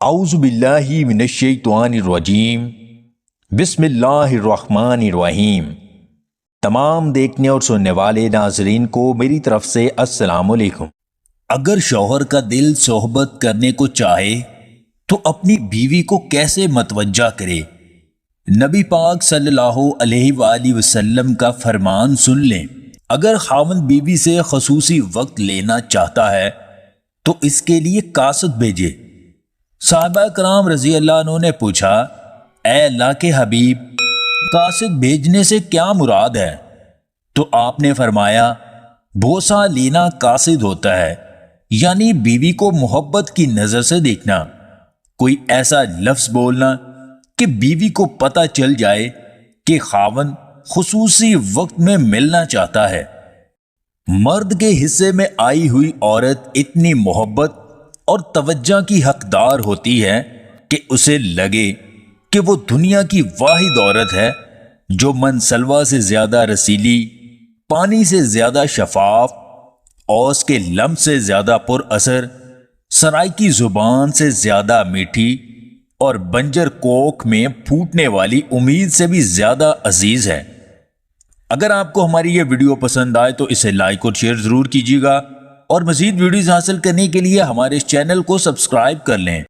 اعوذ باللہ من الشیطان الرجیم بسم اللہ الرحمن الرحیم۔ تمام دیکھنے اور سننے والے ناظرین کو میری طرف سے السلام علیکم۔ اگر شوہر کا دل صحبت کرنے کو چاہے تو اپنی بیوی کو کیسے متوجہ کرے؟ نبی پاک صلی اللہ علیہ وآلہ وسلم کا فرمان سن لیں، اگر خاوند بیوی سے خصوصی وقت لینا چاہتا ہے تو اس کے لیے قاصد بھیجے۔ صحابہ کرام رضی اللہ عنہ نے پوچھا، اے اللہ کے حبیب، قاصد بھیجنے سے کیا مراد ہے؟ تو آپ نے فرمایا، بوسہ لینا قاصد ہوتا ہے، یعنی بیوی کو محبت کی نظر سے دیکھنا، کوئی ایسا لفظ بولنا کہ بیوی کو پتہ چل جائے کہ خاوند خصوصی وقت میں ملنا چاہتا ہے۔ مرد کے حصے میں آئی ہوئی عورت اتنی محبت اور توجہ کی حقدار ہوتی ہے کہ اسے لگے کہ وہ دنیا کی واحد عورت ہے جو منسلوا سے زیادہ رسیلی، پانی سے زیادہ شفاف، اوس کے لمس سے زیادہ پر اثر، سرائی کی زبان سے زیادہ میٹھی اور بنجر کوکھ میں پھوٹنے والی امید سے بھی زیادہ عزیز ہے۔ اگر آپ کو ہماری یہ ویڈیو پسند آئے تو اسے لائک اور شیئر ضرور کیجیے گا، اور مزید ویڈیوز حاصل کرنے کے لیے ہمارے اس چینل کو سبسکرائب کر لیں۔